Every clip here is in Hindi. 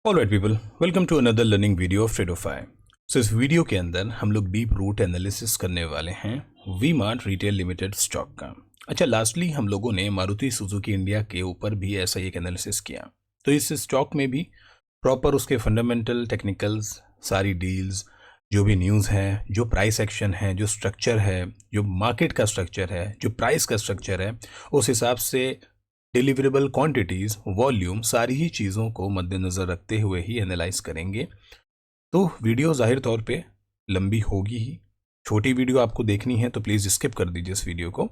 Alright people, welcome to another learning video of Tradofy. So इस वीडियो के अंदर हम लोग डीप रूट एनालिसिस करने वाले हैं V Mart retail limited stock का। अच्छा, लास्टली हम लोगों ने मारुति सुजुकी इंडिया के ऊपर भी ऐसा एक एनालिसिस किया। तो इस स्टॉक में भी प्रॉपर उसके फंडामेंटल टेक्निकल्स, सारी डील्स, जो भी न्यूज़ है, जो प्राइस एक्शन है, जो स्ट्रक्चर है, जो मार्केट का स्ट्रक्चर है, जो प्राइस का स्ट्रक्चर है, उस हिसाब से डिलीवरेबल क्वांटिटीज, वॉल्यूम, सारी ही चीज़ों को मद्देनज़र रखते हुए ही एनालाइज करेंगे। तो वीडियो जाहिर तौर पे लंबी होगी ही। छोटी वीडियो आपको देखनी है तो प्लीज़ स्किप कर दीजिए इस वीडियो को।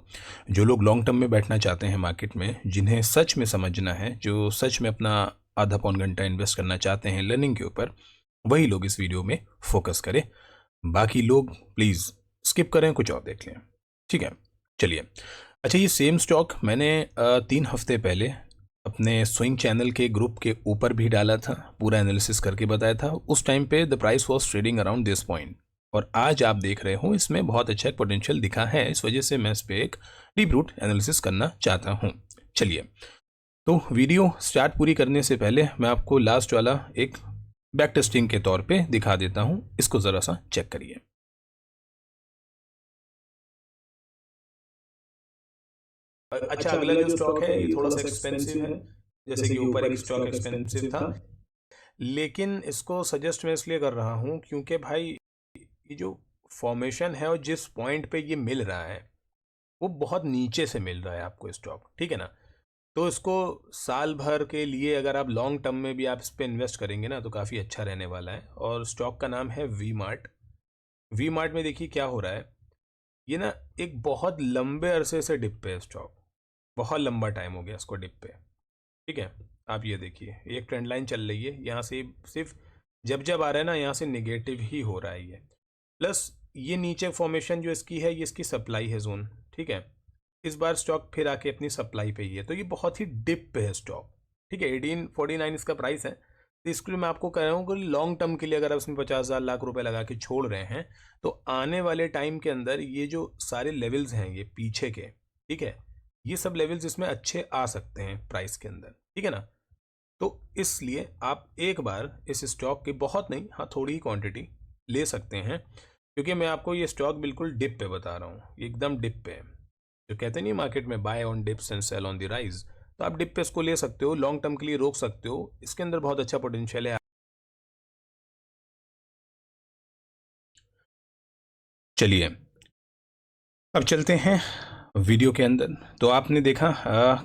जो लोग लॉन्ग टर्म में बैठना चाहते हैं मार्केट में, जिन्हें सच में समझना है, जो सच में अपना आधा पौन घंटा इन्वेस्ट करना चाहते हैं लर्निंग के ऊपर, वही लोग इस वीडियो में फोकस करें। बाकी लोग प्लीज़ स्किप करें, कुछ और देख लें। ठीक है, चलिए। अच्छा, ये सेम स्टॉक मैंने 3 हफ्ते पहले अपने स्विंग चैनल के ग्रुप के ऊपर भी डाला था, पूरा एनालिसिस करके बताया था। उस टाइम पे the price was trading around this point, और आज आप देख रहे हो इसमें बहुत अच्छा एक पोटेंशियल दिखा है। इस वजह से मैं इस पर एक डीप रूट एनालिसिस करना चाहता हूँ। चलिए, तो वीडियो स्टार्ट पूरी करने से पहले मैं आपको लास्ट वाला एक बैक टेस्टिंग के तौर पे दिखा देता हूँ। इसको ज़रा सा चेक करिए। अच्छा, अगला जो स्टॉक है ये थोड़ा सा एक्सपेंसिव है, जैसे कि ऊपर एक स्टॉक एक्सपेंसिव था, लेकिन इसको सजेस्ट मैं इसलिए कर रहा हूँ क्योंकि भाई ये जो फॉर्मेशन है और जिस पॉइंट पे ये मिल रहा है वो बहुत नीचे से मिल रहा है आपको स्टॉक, ठीक है ना। तो इसको साल भर के लिए अगर आप लॉन्ग टर्म में भी आप इस पर इन्वेस्ट करेंगे ना तो काफ़ी अच्छा रहने वाला है। और स्टॉक का नाम है वी मार्ट। वी मार्ट में देखिए क्या हो रहा है, ये ना एक बहुत लंबे अरसे से डिप पे है स्टॉक, बहुत लंबा टाइम हो गया इसको डिप पे। ठीक है, आप ये देखिए एक ट्रेंड लाइन चल रही है, यहाँ से सिर्फ जब जब आ रहा है ना यहाँ से निगेटिव ही हो रहा है ये। प्लस ये नीचे फॉर्मेशन जो इसकी है, ये इसकी सप्लाई है जोन। ठीक है, इस बार स्टॉक फिर आके अपनी सप्लाई पे ही है, तो ये बहुत ही डिप पे है स्टॉक। ठीक है, 1849 इसका प्राइस है। तो इसके लिए मैं आपको कह रहा हूँ कि लॉन्ग टर्म के लिए अगर आप इसमें 50,000 लाख रुपए लगा के छोड़ रहे हैं तो आने वाले टाइम के अंदर ये जो सारे लेवल्स हैं ये पीछे के, ठीक है, ये सब लेवल्स इसमें अच्छे आ सकते हैं प्राइस के अंदर, ठीक है ना। तो इसलिए आप एक बार इस स्टॉक की, बहुत नहीं, हाँ थोड़ी ही क्वांटिटी ले सकते हैं, क्योंकि मैं आपको ये स्टॉक बिल्कुल डिप पे बता रहा हूँ, एकदम डिप पे है। जो कहते नहीं मार्केट में buy on dips and sell on the rise, तो आप डिप पे इसको ले सकते हो, लॉन्ग टर्म के लिए रोक सकते हो, इसके अंदर बहुत अच्छा पोटेंशियल है। चलिए, अब चलते हैं वीडियो के अंदर। तो आपने देखा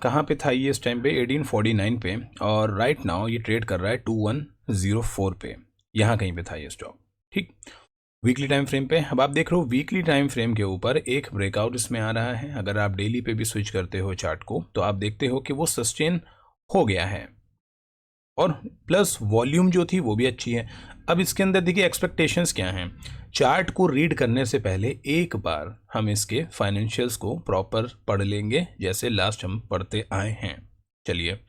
कहाँ पे था ये इस टाइम पे 1849 पे, और राइट नाउ ये ट्रेड कर रहा है 2104 पे, यहाँ कहीं पे था ये स्टॉक। ठीक, वीकली टाइम फ्रेम पे अब आप देख रहे हो, वीकली टाइम फ्रेम के ऊपर एक ब्रेकआउट इसमें आ रहा है। अगर आप डेली पे भी स्विच करते हो चार्ट को तो आप देखते हो कि वो सस्टेन हो गया है, और प्लस वॉल्यूम जो थी वो भी अच्छी है। अब इसके अंदर देखिए एक्सपेक्टेशंस क्या हैं। चार्ट को रीड करने से पहले एक बार हम इसके फाइनेंशियल्स को प्रॉपर पढ़ लेंगे, जैसे लास्ट हम पढ़ते आए हैं। चलिए,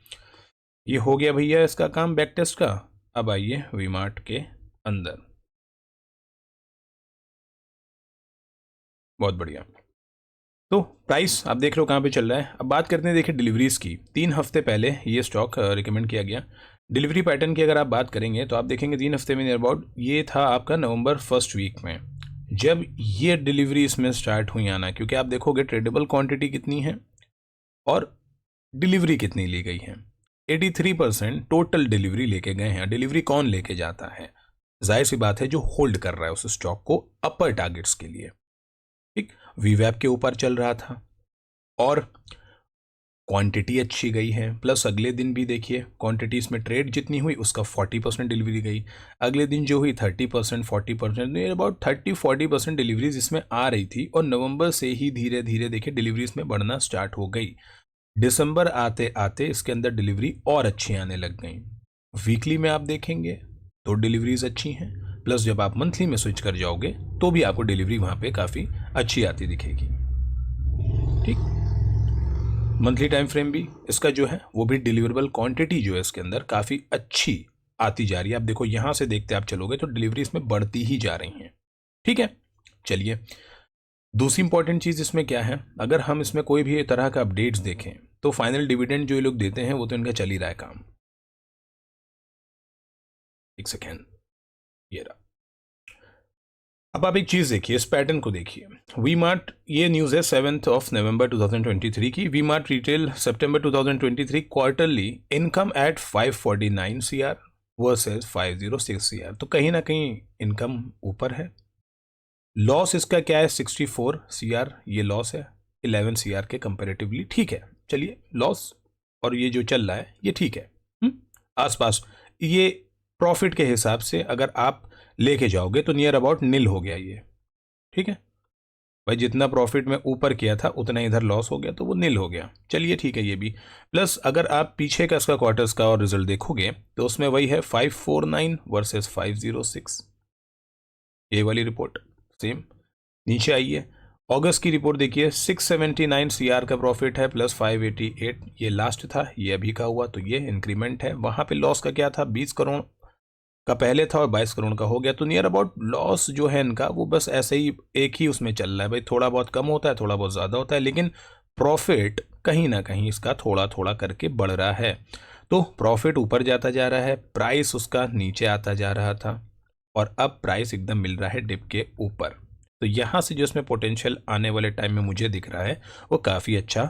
ये हो गया भैया इसका काम बैक टेस्ट का। अब आइए वीमार्ट के अंदर। बहुत बढ़िया, तो प्राइस आप देख रहे हो कहाँ पे चल रहा है। अब बात करते हैं, देखिए डिलीवरीज की। 3 हफ्ते पहले ये स्टॉक रिकमेंड किया गया। डिलीवरी पैटर्न की अगर आप बात करेंगे तो आप देखेंगे 3 हफ्ते में नियर अबाउट ये था आपका नवंबर फर्स्ट वीक में, जब ये डिलीवरी इसमें स्टार्ट हुई आना। क्योंकि आप देखोगे ट्रेडेबल क्वांटिटी कितनी है और डिलीवरी कितनी ली गई है। 83% टोटल डिलीवरी लेके गए हैं। डिलीवरी कौन लेके जाता है? जाहिर सी बात है जो होल्ड कर रहा है उस स्टॉक को अपर टारगेट्स के लिए। ठीक, वीवैप के ऊपर चल रहा था और क्वांटिटी अच्छी गई है। प्लस अगले दिन भी देखिए क्वांटिटीज में ट्रेड जितनी हुई उसका 40% डिलीवरी गई। अगले दिन जो हुई 30%, 40%, अबाउट 30-40% डिलीवरीज इसमें आ रही थी। और नवंबर से ही धीरे धीरे देखिए डिलीवरीज में बढ़ना स्टार्ट हो गई। दिसंबर आते आते इसके अंदर डिलीवरी और अच्छी आने लग गई। वीकली में आप देखेंगे तो डिलीवरीज अच्छी हैं, प्लस जब आप मंथली में स्विच कर जाओगे तो भी आपको डिलीवरी वहाँ पे काफ़ी अच्छी आती दिखेगी। ठीक, मंथली टाइम फ्रेम भी इसका जो है वो भी डिलीवरेबल क्वांटिटी जो है इसके अंदर काफ़ी अच्छी आती जा रही है। आप देखो यहाँ से देखते आप चलोगे तो डिलीवरी इसमें बढ़ती ही जा रही हैं। ठीक है, चलिए, दूसरी इंपॉर्टेंट चीज़ इसमें क्या है, अगर हम इसमें कोई भी तरह का अपडेट्स देखें तो फाइनल डिविडेंड जो ये लोग देते हैं वो तो इनका चल ही रहा है काम। एक सेकेंड, ये रहा। अब आप एक चीज देखिए, इस पैटर्न को देखिए। वी मार्ट, ये न्यूज है 7 नवंबर 2023 की। वी मार्ट रिटेल सितंबर 2023 quarterly income at 549 CR versus 506 CR। तो कहीं ना कहीं इनकम ऊपर है। लॉस इसका क्या है, 64 CR ये लॉस है 11 CR के कंपेरेटिवली। ठीक है, चलिए लॉस और ये जो चल रहा है ये ठीक है, आसपास। ये प्रॉफिट के हिसाब से अगर आप लेके जाओगे तो नियर अबाउट नील हो गया ये। ठीक है भाई, जितना प्रॉफिट में ऊपर किया था उतना इधर लॉस हो गया तो वो नील हो गया। चलिए ठीक है ये भी। प्लस अगर आप पीछे का इसका क्वार्टर्स का और रिजल्ट देखोगे तो उसमें वही है 549 वर्सेस 506, ये वाली रिपोर्ट सेम। नीचे आइए, अगस्त की रिपोर्ट देखिए, 679 CR का प्रॉफिट है प्लस 588 ये लास्ट था, ये अभी का हुआ तो ये इंक्रीमेंट है। वहां पे लॉस का क्या था, 20 करोड़ का पहले था और 22 करोड़ का हो गया। तो नियर अबाउट लॉस जो है इनका वो बस ऐसे ही एक ही उसमें चल रहा है भाई, थोड़ा बहुत कम होता है थोड़ा बहुत ज़्यादा होता है, लेकिन प्रॉफिट कहीं ना कहीं इसका थोड़ा थोड़ा करके बढ़ रहा है। तो प्रॉफिट ऊपर जाता जा रहा है, प्राइस उसका नीचे आता जा रहा था और अब प्राइस एकदम मिल रहा है डिप के ऊपर। तो यहाँ से जो इसमें पोटेंशियल आने वाले टाइम में मुझे दिख रहा है वो काफ़ी अच्छा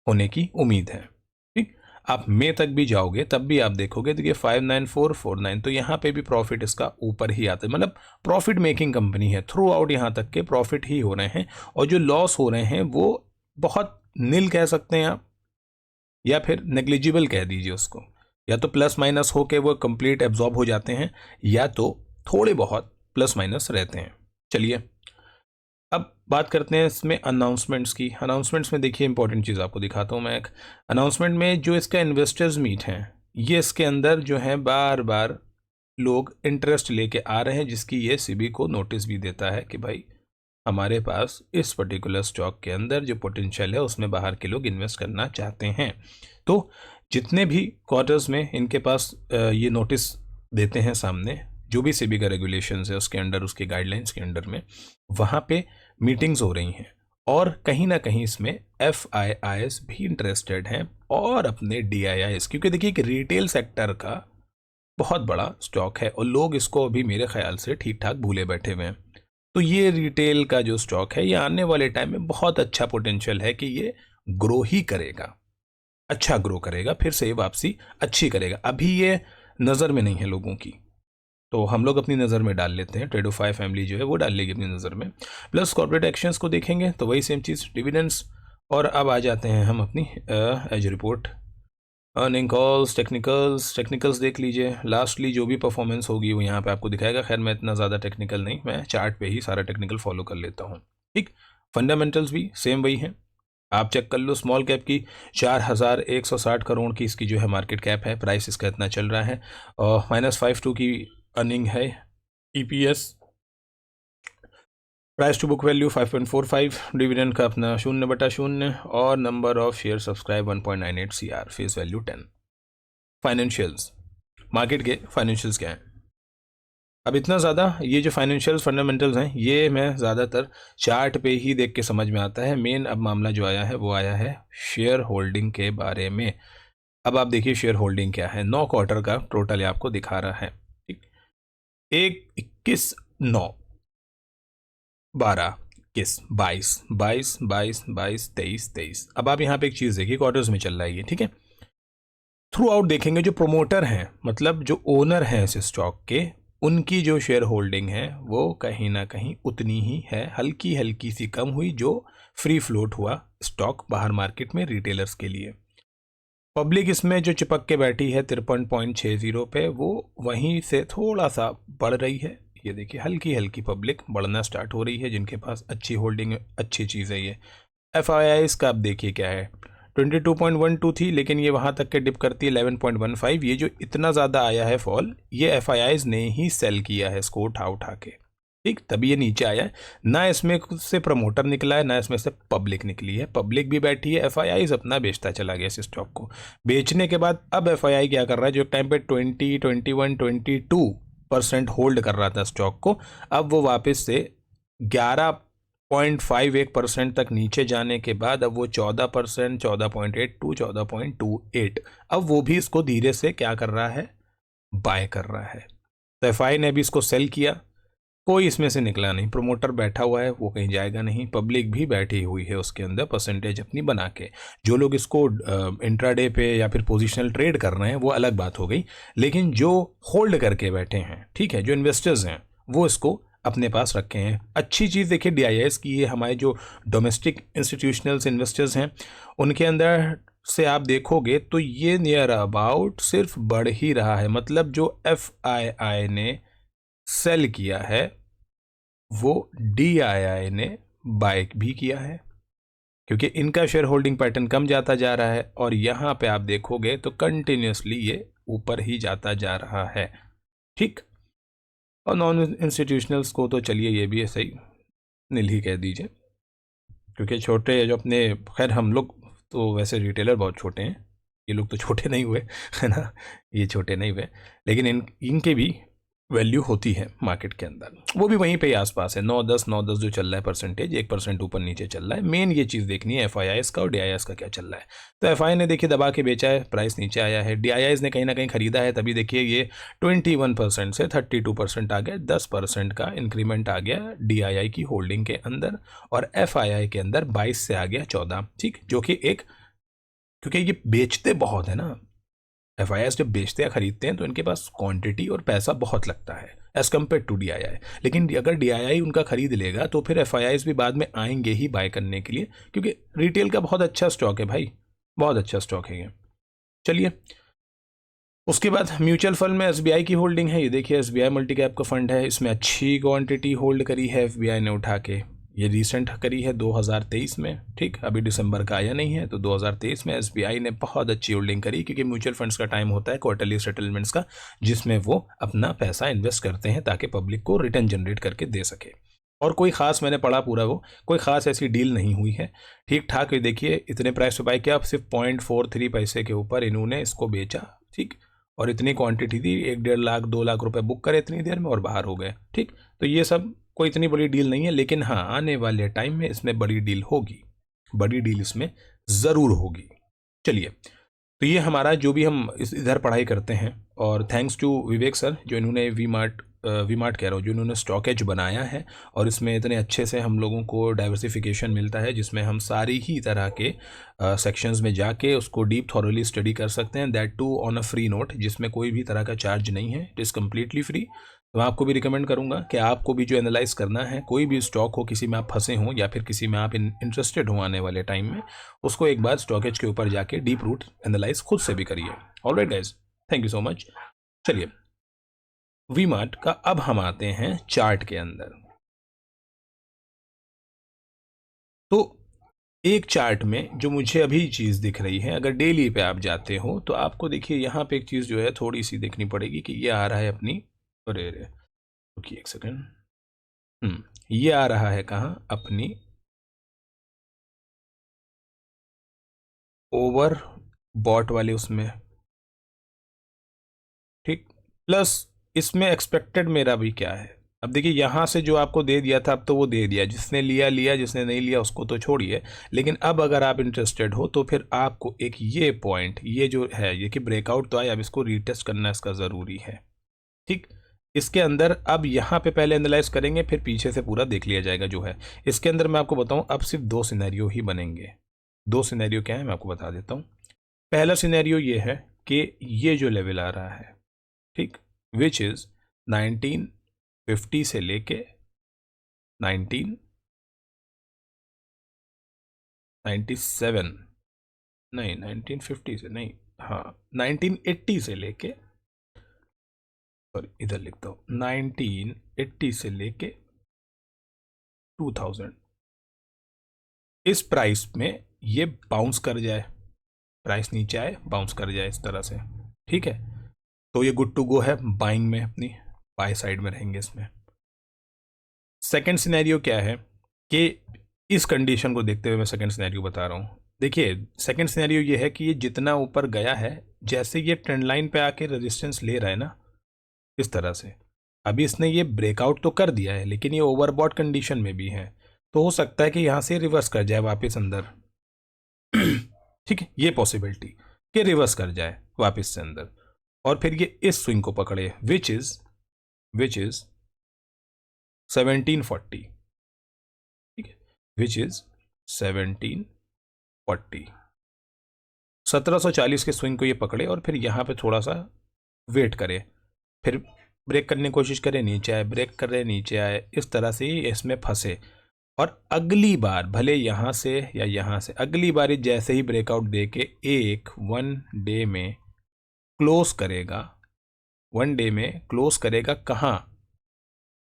होने की उम्मीद है। ठीक, आप मई तक भी जाओगे तब भी आप देखोगे देखिए 59449, तो यहाँ पे भी प्रॉफिट इसका ऊपर ही आता है। मतलब प्रॉफिट मेकिंग कंपनी है, थ्रू आउट यहाँ तक के प्रॉफिट ही हो रहे हैं और जो लॉस हो रहे हैं वो बहुत नील कह सकते हैं आप, या फिर नेग्लिजिबल कह दीजिए उसको। या तो प्लस माइनस होके वो कंप्लीट एब्जॉर्ब हो जाते हैं या तो थोड़े बहुत प्लस माइनस रहते हैं। चलिए अब बात करते हैं इसमें अनाउंसमेंट्स की। अनाउंसमेंट्स में देखिए इंपॉर्टेंट चीज़ आपको दिखाता हूँ मैं एक। अनाउंसमेंट में जो इसका इन्वेस्टर्स मीट है, ये इसके अंदर जो है बार बार लोग इंटरेस्ट लेके आ रहे हैं, जिसकी ये सेबी को नोटिस भी देता है कि भाई हमारे पास इस पर्टिकुलर स्टॉक के अंदर जो पोटेंशियल है उसमें बाहर के लोग इन्वेस्ट करना चाहते हैं। तो जितने भी क्वार्टर्स में इनके पास ये नोटिस देते हैं सामने, जो भी सेबी का रेगुलेशंस है उसके अंडर, उसके गाइडलाइंस के अंडर में, वहाँ पे मीटिंग्स हो रही हैं और कहीं ना कहीं इसमें FIIs भी इंटरेस्टेड हैं और अपने DIIs, क्योंकि देखिए एक रिटेल सेक्टर का बहुत बड़ा स्टॉक है और लोग इसको अभी मेरे ख्याल से ठीक ठाक भूले बैठे हुए हैं। तो ये रिटेल का जो स्टॉक है ये आने वाले टाइम में बहुत अच्छा पोटेंशियल है कि ये ग्रो ही करेगा, अच्छा ग्रो करेगा, फिर से वापसी अच्छी करेगा। अभी ये नज़र में नहीं है लोगों की, तो हम लोग अपनी नज़र में डाल लेते हैं। ट्रेडोफाई फैमिली जो है वो डाल लेगी अपनी नज़र में। प्लस कॉर्पोरेट एक्शंस को देखेंगे तो वही सेम चीज़, डिविडेंड्स। और अब आ जाते हैं हम अपनी edge report, earning calls, technicals देख लीजिए। लास्टली जो भी परफॉर्मेंस होगी वो यहाँ पे आपको दिखाएगा। खैर मैं इतना ज़्यादा टेक्निकल नहीं, मैं चार्ट पे ही सारा टेक्निकल फॉलो कर लेता हूँ। ठीक, फंडामेंटल्स भी सेम वही हैं, आप चेक कर लो। स्मॉल कैप की 4160 करोड़ की इसकी जो है मार्केट कैप है, प्राइस इसका इतना चल रहा है और -52 की अर्निंग है। EPS, price to book value 5.45, dividend का अपना 0/0 और number of share subscribe 1.98 CR, face value 10। Financials, market के फाइनेंशियल्स क्या हैं? अब इतना ज़्यादा ये जो फाइनेंशियल्स फंडामेंटल्स हैं ये मैं ज़्यादातर चार्ट पे ही देख के समझ में आता है। मेन अब मामला जो आया है वो आया है शेयर होल्डिंग के बारे में। अब आप देखिए शेयर होल्डिंग क्या है, 9 क्वार्टर का टोटल आपको दिखा रहा है। ठीक, 21, 9, 12, 21, 22, 22, 22, 22, 23, 23। अब आप यहाँ पे एक चीज़ देखिए, क्वार्टर्स में चल रहा है ये, ठीक है। थ्रू आउट देखेंगे जो प्रोमोटर हैं, मतलब जो ओनर हैं इस स्टॉक के, उनकी जो शेयर होल्डिंग है वो कहीं ना कहीं उतनी ही है, हल्की हल्की सी कम हुई जो फ्री फ्लोट हुआ स्टॉक बाहर मार्केट में रिटेलर्स के लिए। पब्लिक इसमें जो चिपक के बैठी है 53.60 पे, वो वहीं से थोड़ा सा बढ़ रही है। ये देखिए हल्की हल्की पब्लिक बढ़ना स्टार्ट हो रही है, जिनके पास अच्छी होल्डिंग, अच्छी चीज़ है ये। FIIs का आप देखिए क्या है, 22.12 थी लेकिन ये वहाँ तक के डिप करती है 11.15। ये जो इतना ज़्यादा आया है फॉल, ये FIIs ने ही सेल किया है इसको उठा उठा के, ठीक, तभी ये नीचे आया है। ना इसमें से प्रमोटर निकला है ना इसमें से पब्लिक निकली है, पब्लिक भी बैठी है, FIIs अपना बेचता चला गया इस स्टॉक को। बेचने के बाद अब FII क्या कर रहा है, जो टाइम पे 20, 21, 22% होल्ड कर रहा था स्टॉक को, अब वो वापस से 11.51% तक नीचे जाने के बाद अब वो 14%, 14.82, 14.28, अब वो भी इसको धीरे से क्या कर रहा है, बाय कर रहा है। तो एफआई ने भी इसको सेल किया, कोई इसमें से निकला नहीं। प्रोमोटर बैठा हुआ है, वो कहीं जाएगा नहीं, पब्लिक भी बैठी हुई है उसके अंदर परसेंटेज अपनी बना के। जो लोग इसको इंट्राडे पे या फिर पोजिशनल ट्रेड कर रहे हैं वो अलग बात हो गई, लेकिन जो होल्ड करके बैठे हैं, ठीक है, जो इन्वेस्टर्स हैं वो इसको अपने पास रखे हैं। अच्छी चीज़ देखिए DIIs की, ये हमारे जो डोमेस्टिक इंस्टीट्यूशनल्स इन्वेस्टर्स हैं उनके अंदर से आप देखोगे तो ये नियर अबाउट सिर्फ बढ़ ही रहा है। मतलब जो FII ने सेल किया है वो DII ने बाय भी किया है, क्योंकि इनका शेयर होल्डिंग पैटर्न कम जाता जा रहा है और यहाँ पे आप देखोगे तो कंटिन्यूसली ये ऊपर ही जाता जा रहा है, ठीक। और नॉन इंस्टीट्यूशनल्स को तो चलिए ये भी ऐसे ही नील ही कह दीजिए, क्योंकि छोटे जो अपने, खैर हम लोग तो वैसे रिटेलर बहुत छोटे हैं, ये लोग तो छोटे नहीं हुए है ना, ये छोटे नहीं हुए, लेकिन इनके भी वैल्यू होती है मार्केट के अंदर, वो भी वहीं पे आसपास है 9-10 जो चल रहा है परसेंटेज, 1% ऊपर नीचे चल रहा है। मेन ये चीज़ देखनी है FIIs का और DIIs का क्या चल रहा है। तो FI ने देखिए दबा के बेचा है, प्राइस नीचे आया है। DIIs ने कहीं ना कहीं खरीदा है, तभी देखिए ये 21% से 32% आ गया, 10% का इंक्रीमेंट आ गया DII की होल्डिंग के अंदर, और FII के अंदर 22 से आ गया 14, ठीक, जो कि एक, क्योंकि ये बेचते बहुत है ना, FIIs जब बेचते या खरीदते हैं तो इनके पास क्वांटिटी और पैसा बहुत लगता है एज कम्पेयर टू DII। लेकिन अगर DII उनका खरीद लेगा तो फिर FIIs भी बाद में आएंगे ही बाय करने के लिए, क्योंकि रिटेल का बहुत अच्छा स्टॉक है भाई, बहुत अच्छा स्टॉक है ये। चलिए उसके बाद म्यूचुअल फंड में SBI की होल्डिंग है, ये देखिए SBI मल्टी कैप का फंड है, इसमें अच्छी क्वांटिटी होल्ड करी है FBI ने उठा के, ये रिसेंट करी है 2023 में, ठीक, अभी दिसंबर का आया नहीं है, तो 2023 में SBI ने बहुत अच्छी होल्डिंग करी, क्योंकि म्यूचुअल फंड्स का टाइम होता है क्वार्टरली सेटलमेंट्स का, जिसमें वो अपना पैसा इन्वेस्ट करते हैं ताकि पब्लिक को रिटर्न जनरेट करके दे सके। और कोई खास, मैंने पढ़ा पूरा वो, कोई खास ऐसी डील नहीं हुई है, ठीक ठाक। ये देखिए इतने प्राइस पे बाय किया, सिर्फ 0.43 पैसे के ऊपर इन्होंने इसको बेचा, ठीक, और इतनी क्वांटिटी थी, 1-1.5 लाख 2 लाख रुपए बुक करे इतनी देर में और बाहर हो गए, ठीक। तो ये सब कोई इतनी बड़ी डील नहीं है, लेकिन हाँ आने वाले टाइम में इसमें बड़ी डील होगी, बड़ी डील इसमें ज़रूर होगी। चलिए तो ये हमारा जो भी हम इधर पढ़ाई करते हैं, और थैंक्स टू विवेक सर जो इन्होंने वी मार्ट कह रहा हूँ, जो इन्होंने स्टॉक एज बनाया है, और इसमें इतने अच्छे से हम लोगों को डाइवर्सिफिकेशन मिलता है, जिसमें हम सारी ही तरह के सेक्शंस में जाके उसको डीप थॉरली स्टडी कर सकते हैं, that too on a free note, जिसमें कोई भी तरह का चार्ज नहीं है, इट इज़ कम्प्लीटली फ्री। तो मैं आपको भी रिकमेंड करूंगा कि आपको भी जो एनालाइज करना है, कोई भी स्टॉक हो, किसी में आप फंसे हों या फिर किसी में आप इंटरेस्टेड हो आने वाले टाइम में, उसको एक बार स्टॉकेज के ऊपर जाके डीप रूट एनालाइज खुद से भी करिए। Alright guys, thank you so much. चलिए वी मार्ट का अब हम आते हैं चार्ट के अंदर। तो एक चार्ट में जो मुझे अभी चीज़ दिख रही है, अगर डेली पे आप जाते हो तो आपको देखिए यहाँ पे एक चीज़ जो है थोड़ी सी देखनी पड़ेगी कि ये आ रहा है अपनी, अरे रुकिए एक सेकेंड, ये आ रहा है कहाँ, अपनी ओवर बॉट वाले उसमें, ठीक। प्लस इसमें एक्सपेक्टेड मेरा भी क्या है, अब देखिए यहाँ से जो आपको दे दिया था अब तो वो दे दिया, जिसने लिया लिया, जिसने नहीं लिया उसको तो छोड़िए। लेकिन अब अगर आप इंटरेस्टेड हो तो फिर आपको एक ये पॉइंट, ये जो है ये कि ब्रेकआउट तो आया, अब इसको रीटेस्ट करना इसका ज़रूरी है, ठीक। इसके अंदर अब यहाँ पे पहले एनालाइज करेंगे, फिर पीछे से पूरा देख लिया जाएगा जो है। इसके अंदर मैं आपको बताऊँ अब सिर्फ 2 सिनेरियो ही बनेंगे। 2 सिनेरियो क्या है मैं आपको बता देता हूँ। पहला सिनेरियो ये है कि ये जो लेवल आ रहा है, ठीक, विच इज़ 1950 से लेके 1997, नहीं 1950 से नहीं, हाँ 1980 से लेके, सॉरी इधर लिखता हूँ, 1980 से लेके 2000, इस प्राइस में ये बाउंस कर जाए, प्राइस नीचे आए बाउंस कर जाए इस तरह से, ठीक है, तो ये गुड टू गो है, बाइंग में अपनी बाय साइड में रहेंगे इसमें। सेकंड सिनेरियो क्या है कि इस कंडीशन को देखते हुए मैं सेकंड सिनेरियो बता रहा हूँ। देखिए सेकंड सिनेरियो ये है कि ये जितना ऊपर गया है, जैसे ये ट्रेंड लाइन पे आके रेजिस्टेंस ले रहा है ना इस तरह से, अभी इसने ये ब्रेकआउट तो कर दिया है लेकिन ये ओवरबॉट कंडीशन में भी है, तो हो सकता है कि यहाँ से रिवर्स कर जाए वापस अंदर ठीक है, ये पॉसिबिलिटी कि रिवर्स कर जाए वापस से अंदर, और फिर ये इस स्विंग को पकड़े, विच इज़ विच इज 1740, ठीक है, विच इज 1740। 1740 के स्विंग को ये पकड़े और फिर यहां पे थोड़ा सा वेट करे, फिर ब्रेक करने की कोशिश करे, नीचे आए, ब्रेक करे, नीचे आए, इस तरह से ही इसमें फंसे। और अगली बार भले यहां से या यहां से, अगली बार जैसे ही ब्रेकआउट दे के एक 1 डे में क्लोज करेगा, 1 डे में क्लोज करेगा कहां,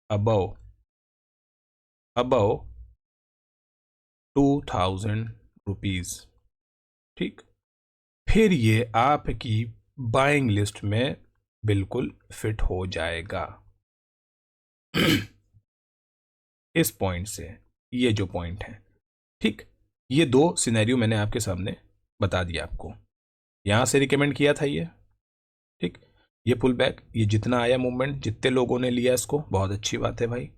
अबव 2000 रुपीज, ठीक। फिर ये आपकी बाइंग लिस्ट में बिल्कुल फिट हो जाएगा। इस पॉइंट से ये जो पॉइंट है, ठीक, ये 2 सिनेरियो मैंने आपके सामने बता दिया आपको। यहां से रिकमेंड किया था ये, ठीक, ये पुल बैक, ये जितना आया मूवमेंट, जितने लोगों ने लिया इसको, बहुत अच्छी बात है भाई।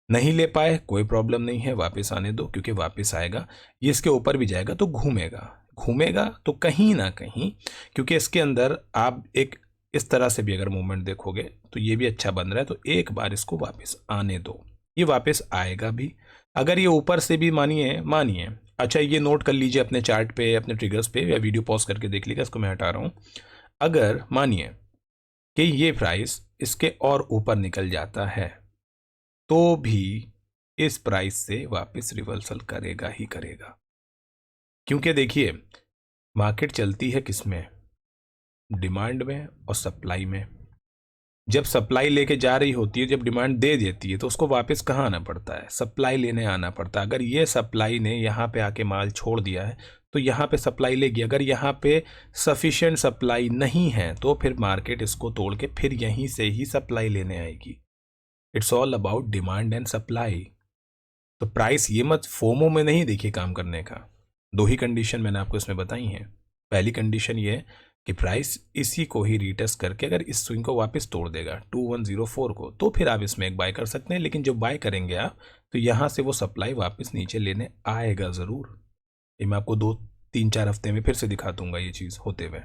नहीं ले पाए कोई प्रॉब्लम नहीं है, वापस आने दो, क्योंकि वापस आएगा, ये इसके ऊपर भी जाएगा तो घूमेगा, घूमेगा तो कहीं ना कहीं, क्योंकि इसके अंदर आप एक इस तरह से भी अगर मूवमेंट देखोगे तो ये भी अच्छा बन रहा है, तो एक बार इसको वापस आने दो, ये वापस आएगा भी। अगर ये ऊपर से भी मानिए, अच्छा ये नोट कर लीजिए अपने चार्ट पे, अपने ट्रिगर्स पे, या वीडियो पॉज करके देख लीजिएगा, इसको मैं हटा रहा हूं। अगर मानिए कि ये प्राइस इसके और ऊपर निकल जाता है तो भी इस प्राइस से वापस रिवर्सल करेगा ही करेगा, क्योंकि देखिए मार्केट चलती है किसमें, डिमांड में और सप्लाई में। जब सप्लाई लेके जा रही होती है, जब डिमांड दे देती है, तो उसको वापस कहाँ आना पड़ता है, सप्लाई लेने आना पड़ता है। अगर ये सप्लाई ने यहाँ पे आके माल छोड़ दिया है तो यहाँ पे सप्लाई लेगी, अगर यहाँ पे सफिशिएंट सप्लाई नहीं है तो फिर मार्केट इसको तोड़ के फिर यहीं से ही सप्लाई लेने आएगी। It's all about demand and supply. तो प्राइस ये मत फोमो में नहीं देखिए काम करने का। 2 ही कंडीशन मैंने आपको इसमें बताई हैं। पहली कंडीशन ये कि प्राइस इसी को ही रीटेस्ट करके अगर इस स्विंग को वापस तोड़ देगा 2104 को, तो फिर आप इसमें एक बाय कर सकते हैं। लेकिन जब बाय करेंगे आप, तो यहां से वो सप्लाई वापस नीचे लेने आएगा ज़रूर। ये मैं आपको 2-3-4 हफ्ते में फिर से दिखा दूंगा ये चीज़ होते हुए,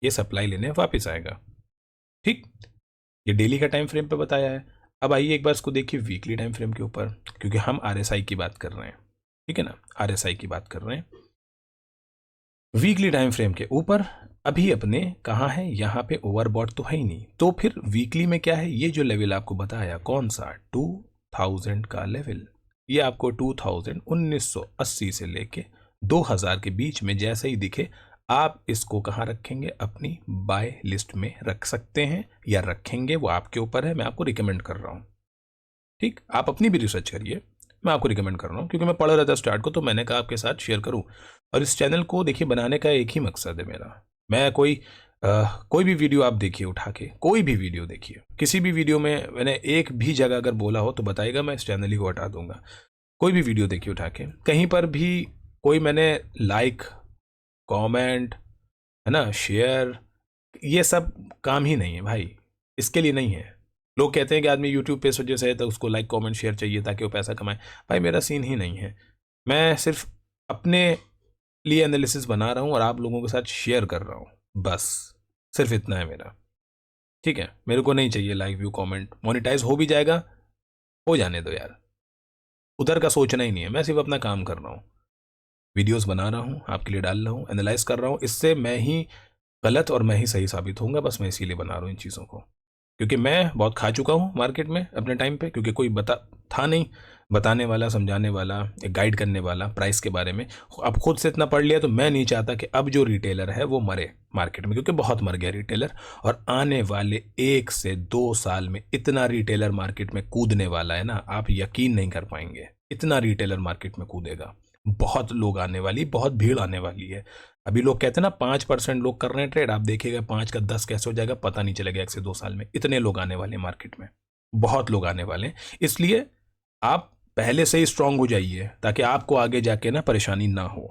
ये सप्लाई लेने वापस आएगा, ठीक। ये डेली का टाइम फ्रेम पे बताया है। अब आइए एक बार इसको देखिए वीकली टाइम फ्रेम के ऊपर, क्योंकि हम RSI की बात कर रहे हैं, ठीक है ना, RSI की बात कर रहे हैं। वीकली टाइम फ्रेम के ऊपर अभी अपने कहाँ है, यहाँ पे ओवरबॉट तो है ही नहीं, तो फिर वीकली में क्या है, ये जो लेवल आपको बताया कौन सा, 2000 का लेवल, ये आपको 1980 से लेके 2000 के बीच में जैसे ही दिखे आप इसको कहाँ रखेंगे, अपनी बाय लिस्ट में रख सकते हैं या रखेंगे, वो आपके ऊपर है। मैं आपको रिकमेंड कर रहा हूँ, ठीक, आप अपनी भी रिसर्च करिए, मैं आपको रिकमेंड कर रहा हूँ, क्योंकि मैं पढ़ रहा था स्टार्ट को, तो मैंने कहा आपके साथ शेयर करूँ। और इस चैनल को देखिए बनाने का एक ही मकसद है मेरा, मैं कोई भी वीडियो आप देखिए उठा के, कोई भी वीडियो देखिए, किसी भी वीडियो में मैंने एक भी जगह अगर बोला हो तो बताइएगा, मैं इस चैनल ही को हटा दूंगा। कोई भी वीडियो देखिए उठा के, कहीं पर भी कोई मैंने लाइक, कमेंट, है ना, शेयर, ये सब काम ही नहीं है भाई, इसके लिए नहीं है। लोग कहते हैं कि आदमी यूट्यूब पे इस वजह से है तो उसको लाइक कमेंट शेयर चाहिए ताकि वो पैसा कमाए। भाई मेरा सीन ही नहीं है, मैं सिर्फ अपने लिए एनालिसिस बना रहा हूँ और आप लोगों के साथ शेयर कर रहा हूँ, बस सिर्फ इतना है मेरा, ठीक है। मेरे को नहीं चाहिए लाइक, व्यू, कमेंट, मोनेटाइज हो भी जाएगा, हो जाने दो यार, उधर का सोचना ही नहीं है। मैं सिर्फ अपना काम कर रहा हूँ, वीडियोस बना रहा हूँ, आपके लिए डाल रहा हूँ, एनालाइज कर रहा हूँ, इससे मैं ही गलत और मैं ही सही साबित होऊंगा, बस मैं इसीलिए बना रहा हूँ इन चीज़ों को, क्योंकि मैं बहुत खा चुका हूँ मार्केट में अपने टाइम पे, क्योंकि कोई था नहीं बताने वाला, समझाने वाला, एक गाइड करने वाला प्राइस के बारे में। अब खुद से इतना पढ़ लिया तो मैं नहीं चाहता कि अब जो रिटेलर है वो मरे मार्केट में, क्योंकि बहुत मर गया रिटेलर। और आने वाले 1 से 2 साल में इतना रिटेलर मार्केट में कूदने वाला है ना, आप यकीन नहीं कर पाएंगे, इतना रिटेलर मार्केट में कूदेगा, बहुत लोग आने वाली, बहुत भीड़ आने वाली है। अभी लोग कहते हैं ना 5% लोग कर रहे हैं ट्रेड, आप देखिएगा 5 का 10 कैसे हो जाएगा पता नहीं चलेगा 1 से 2 साल में। इतने लोग आने वाले हैं मार्केट में, बहुत लोग आने वाले हैं, इसलिए आप पहले से ही स्ट्रांग हो जाइए ताकि आपको आगे जाके ना परेशानी ना हो।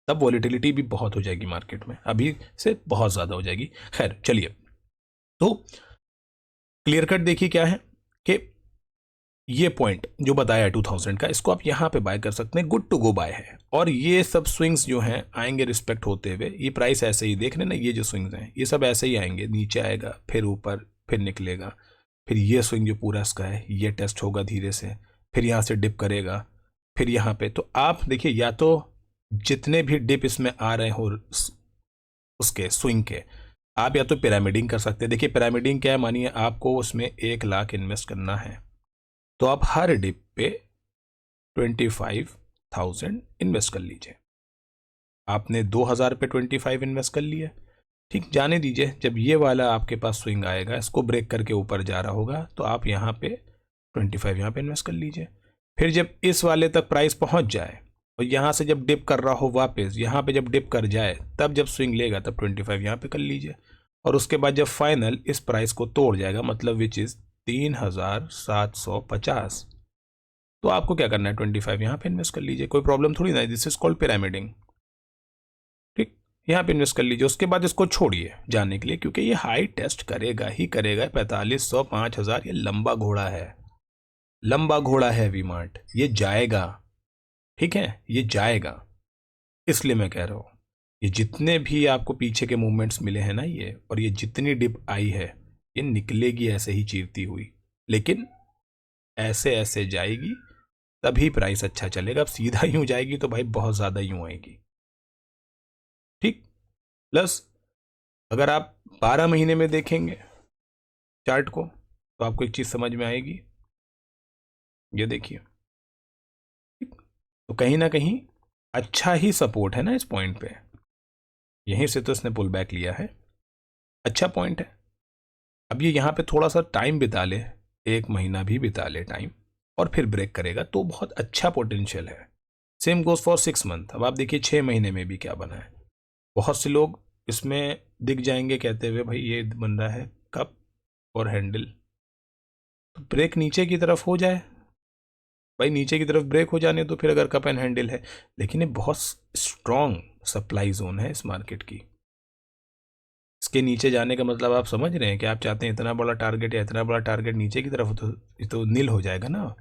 तब वॉलेटिलिटी भी बहुत हो जाएगी मार्केट में, अभी से बहुत ज़्यादा हो जाएगी। खैर चलिए, तो क्लियर कट देखिए क्या है कि ये पॉइंट जो बताया 2000 का, इसको आप यहाँ पे बाय कर सकते हैं, गुड टू गो बाय है। और ये सब स्विंग्स जो हैं आएंगे रिस्पेक्ट होते हुए, ये प्राइस ऐसे ही देख रहे ना, ये जो स्विंग्स हैं ये सब ऐसे ही आएंगे, नीचे आएगा फिर ऊपर फिर निकलेगा, फिर ये स्विंग जो पूरा इसका है ये टेस्ट होगा धीरे से, फिर यहाँ से डिप करेगा, फिर यहाँ पे। तो आप देखिए, या तो जितने भी डिप इसमें आ रहे हो उसके स्विंग के, आप या तो पिरामिडिंग कर सकते हैं। देखिए पिरामिडिंग क्या है, मानिए आपको उसमें 1 लाख इन्वेस्ट करना है, तो आप हर डिप पे 25,000 इन्वेस्ट कर लीजिए। आपने 2,000 पे 25 इन्वेस्ट कर लिया, ठीक, जाने दीजिए। जब ये वाला आपके पास स्विंग आएगा, इसको ब्रेक करके ऊपर जा रहा होगा, तो आप यहाँ पे 25 यहाँ पे इन्वेस्ट कर लीजिए। फिर जब इस वाले तक प्राइस पहुँच जाए और यहाँ से जब डिप कर रहा हो वापस, यहाँ पे जब डिप कर जाए, तब जब स्विंग लेगा तब 25 यहाँ पे कर लीजिए। और उसके बाद जब फाइनल इस प्राइस को तोड़ जाएगा, मतलब विच इज़ 3,750, तो आपको क्या करना है, 25 यहाँ पे इन्वेस्ट कर लीजिए, कोई प्रॉब्लम थोड़ी ना। दिस इज कॉल्ड पिरामिडिंग, ठीक, यहाँ पे इन्वेस्ट कर लीजिए। उसके बाद इसको छोड़िए जाने के लिए, क्योंकि ये हाई टेस्ट करेगा ही करेगा। 4,500 5,000 ये लंबा घोड़ा है, लंबा घोड़ा है वी मार्ट, ये जाएगा, ठीक है, ये जाएगा। इसलिए मैं कह रहा हूँ, ये जितने भी आपको पीछे के मूवमेंट्स मिले हैं ना ये, और ये जितनी डिप आई है, ये निकलेगी ऐसे ही चीरती हुई, लेकिन ऐसे ऐसे जाएगी, तभी प्राइस अच्छा चलेगा। अब सीधा यूं जाएगी तो भाई बहुत ज़्यादा यूं आएगी, ठीक। प्लस अगर आप 12 महीने में देखेंगे चार्ट को, तो आपको एक चीज़ समझ में आएगी। ये देखिए, तो कहीं ना कहीं अच्छा ही सपोर्ट है ना इस पॉइंट पे, यहीं से तो इसने पुल बैक लिया है, अच्छा पॉइंट है। अब ये यहाँ पे थोड़ा सा टाइम बिता ले, 1 महीना भी बिता ले टाइम, और फिर ब्रेक करेगा, तो बहुत अच्छा पोटेंशियल है। Same goes for 6 month. अब आप देखिए 6 महीने में भी क्या बना है। बहुत से लोग इसमें दिख जाएंगे कहते हुए भाई ये बन रहा है कप और हैंडल, तो ब्रेक नीचे की तरफ हो जाए भाई, नीचे की तरफ ब्रेक हो जाने तो फिर अगर कप एंड हैंडल है। लेकिन ये बहुत स्ट्रॉन्ग सप्लाई जोन है इस मार्केट की, इसके नीचे जाने का मतलब आप समझ रहे हैं कि आप चाहते हैं इतना बड़ा टारगेट या इतना बड़ा टारगेट नीचे की तरफ, तो नील हो जाएगा ना,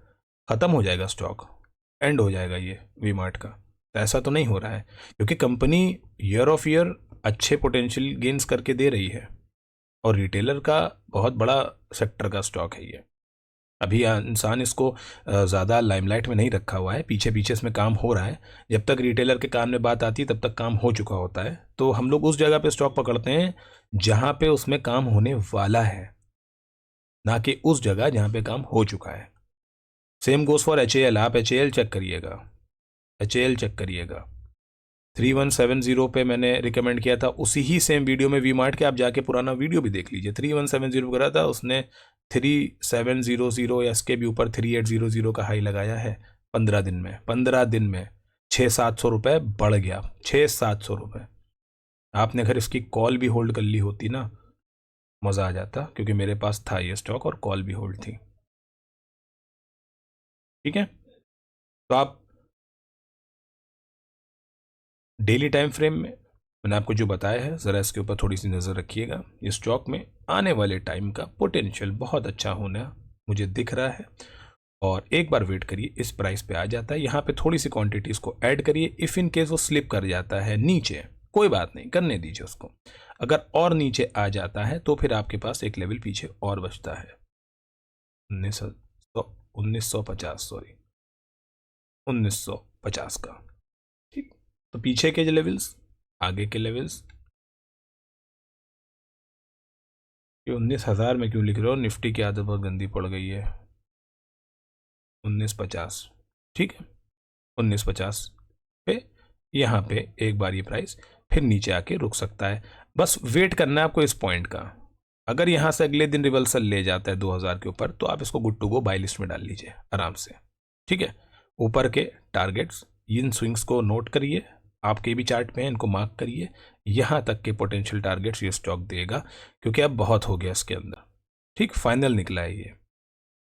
खत्म हो जाएगा स्टॉक, एंड हो जाएगा ये वी मार्ट का। तो ऐसा तो नहीं हो रहा है, क्योंकि कंपनी ईयर ऑफ ईयर अच्छे पोटेंशियल गेन्स करके दे रही है, और रिटेलर का बहुत बड़ा सेक्टर का स्टॉक है ये। अभी इंसान इसको ज़्यादा लाइमलाइट में नहीं रखा हुआ है, पीछे पीछे इसमें काम हो रहा है। जब तक रिटेलर के कान में बात आती है तब तक काम हो चुका होता है, तो हम लोग उस जगह पे स्टॉक पकड़ते हैं जहाँ पे उसमें काम होने वाला है, ना कि उस जगह जहाँ पे काम हो चुका है। Same goes for HAL। आप HAL चेक करिएगा, HAL चेक करिएगा। 3170 पे मैंने रिकमेंड किया था, उसी ही सेम वीडियो में वी मार्ट के, आप जाके पुराना वीडियो भी देख लीजिए। 3170 करा था उसने, 3700 या इसके भी ऊपर 3800 का हाई लगाया है 15 दिन में। 15 दिन में 600-700 रुपये बढ़ गया, 600-700 रुपये। आपने अगर इसकी कॉल भी होल्ड कर ली होती ना, मज़ा आ जाता, क्योंकि मेरे पास था ये स्टॉक और कॉल भी होल्ड थी, ठीक है। तो आप डेली टाइम फ्रेम में मैंने आपको जो बताया है, ज़रा इसके ऊपर थोड़ी सी नज़र रखिएगा। इस स्टॉक में आने वाले टाइम का पोटेंशियल बहुत अच्छा होना मुझे दिख रहा है, और एक बार वेट करिए, इस प्राइस पे आ जाता है, यहाँ पे थोड़ी सी क्वांटिटीज़ को ऐड करिए। इफ़ इन केस वो स्लिप कर जाता है नीचे, कोई बात नहीं, करने दीजिए उसको। अगर और नीचे आ जाता है तो फिर आपके पास एक लेवल पीछे और बचता है, 1950, सॉरी 1950 का, ठीक। तो पीछे के जो लेवल्स, आगे के लेवल्स, ये 19,000 में क्यों लिख रहे हो, निफ्टी की आदत बहुत गंदी पड़ गई है। 1950, ठीक है, 1950 पे यहाँ पे एक बार ये प्राइस फिर नीचे आके रुक सकता है। बस वेट करना है आपको इस पॉइंट का। अगर यहाँ से अगले दिन रिवर्सल ले जाता है 2000 के ऊपर, तो आप इसको good to go buy list में डाल लीजिए आराम से, ठीक है। ऊपर के टारगेट्स, इन स्विंग्स को नोट करिए, आपके भी चार्ट में इनको मार्क करिए। यहाँ तक के पोटेंशियल टारगेट्स ये स्टॉक देगा, क्योंकि अब बहुत हो गया इसके अंदर, ठीक। फाइनल निकला है ये।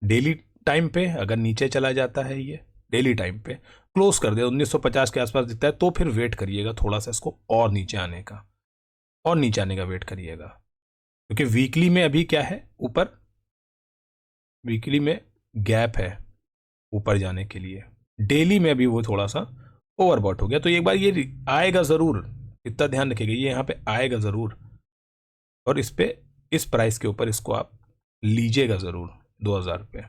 डेली टाइम पे अगर नीचे चला जाता है, ये डेली टाइम पे क्लोज कर दे 1950 के आसपास दिखता है, तो फिर वेट करिएगा थोड़ा सा इसको और नीचे आने का, और नीचे आने का वेट करिएगा। क्योंकि वीकली में अभी क्या है, ऊपर वीकली में गैप है ऊपर जाने के लिए, डेली में अभी वो थोड़ा सा ओवरबॉट हो गया। तो एक बार ये आएगा ज़रूर, इतना ध्यान रखिएगा, ये यहाँ पे आएगा ज़रूर, और इस पे, इस प्राइस के ऊपर इसको आप लीजिएगा ज़रूर 2000 पे।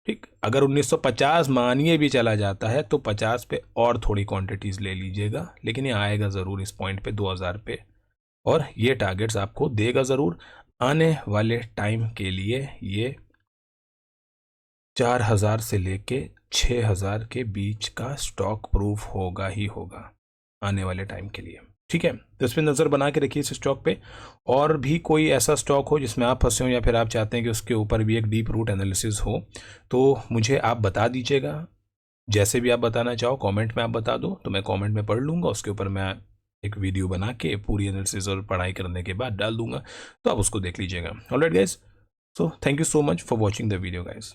ठीक, अगर 1950 मानिए भी चला जाता है तो 50 पे और थोड़ी क्वांटिटीज़ ले लीजिएगा, लेकिन ये आएगा ज़रूर इस पॉइंट पे 2000 पे, और ये टारगेट्स आपको देगा ज़रूर। आने वाले टाइम के लिए ये 4000 से लेके 6000 के बीच का स्टॉक प्रूफ होगा ही होगा आने वाले टाइम के लिए। ठीक है, तो इस पर नज़र बना के रखिए इस स्टॉक पे। और भी कोई ऐसा स्टॉक हो जिसमें आप फंसे हो या फिर आप चाहते हैं कि उसके ऊपर भी एक डीप रूट एनालिसिस हो, तो मुझे आप बता दीजिएगा। जैसे भी आप बताना चाहो कमेंट में आप बता दो, तो मैं कमेंट में पढ़ लूँगा, उसके ऊपर मैं एक वीडियो बना के पूरी एनालिसिस और पढ़ाई करने के बाद डाल दूंगा, तो आप उसको देख लीजिएगा। Alright guys, so thank you so much for watching the video guys.